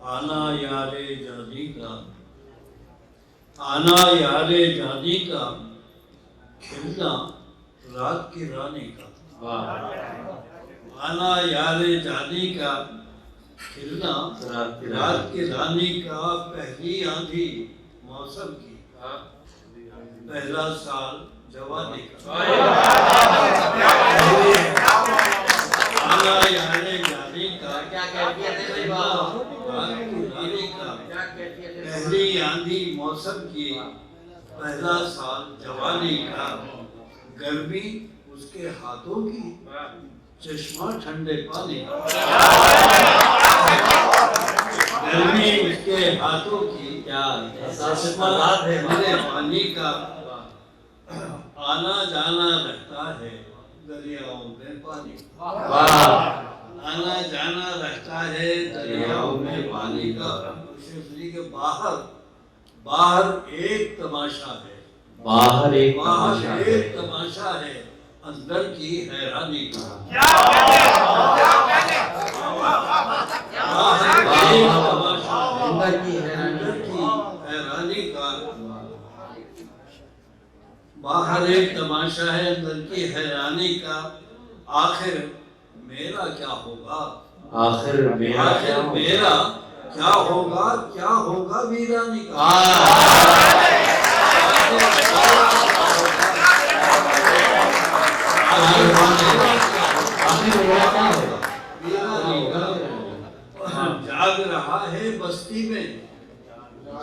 आना यारे जानी का, आना यारे जानी का, खिलना रात की रानी का। आना यारे जानी का, खिलना रात की रानी का। पहली आंधी मौसम की, पहला साल जवानी का। आना यारे जानी का, क्या कैफियत है भाई बाबा? रात की रानी का। पहली आंधी मौसम की, पहला साल जवानी का। गर्मी उसके हाथों की, चश्मा ठंडे पानी का। गर्मी उसके हाथों की, क्या चश्मा ठंडे पानी का। आना जाना रहता है दरियाओं में पानी का। आना जाना रहता है दरियाओं में पानी का। शेफली के बाहर, बाहर एक तमाशा है, बाहर एक तमाशा है, अंदर की हैरानी का। अंदर की हैरानी का। बाहर एक तमाशा है, अंदर की हैरानी का। आखिर मेरा क्या होगा, आखिर मेरा क्या होगा, क्या होगा वीरानी का। जाग रहा है बस्ती में,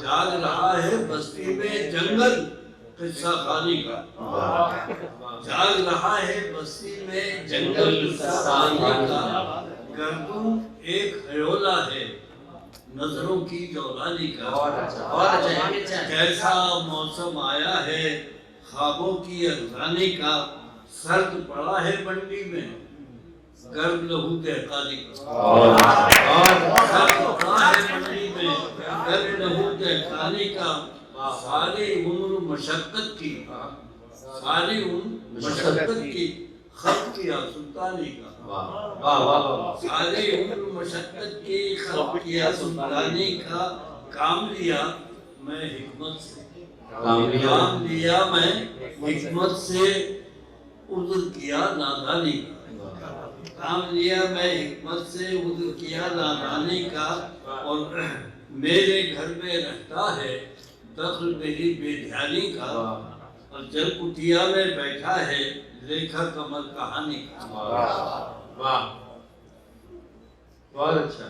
जाग रहा है बस्ती में जंगल किस्सा खानी का। जाग रहा है बस्ती में जंगल किस्सा खानी का। गर्दूं एक हयोला है, नजरों की जौलानी का। कैसा मौसम आया है, ख्वाबों की अफसानी का। सर्द पड़ा है मंडी में, गर्म लहू दहकानी का। सर्द पड़ा है मंडी में, गर्म लहू दहकानी का। सारी उम्र मशक्कत की, सारी उम्र मशक्कत की, खल्क किया सुल्तानी का। सारी उम्र मशक्कत की, खल्क किया सुल्तानी का। काम लिया मैं हिकमत से, काम लिया मैं हिकमत से, उज़्र किया नादानी का। काम लिया मैं हिकमत से, उज़्र किया नादानी का। और मेरे घर में रहता है दख्ल मेरी बेध्यानी का। और जल कुटिया में बैठा है रेखा कमल कहानी का। वाह, बहुत अच्छा।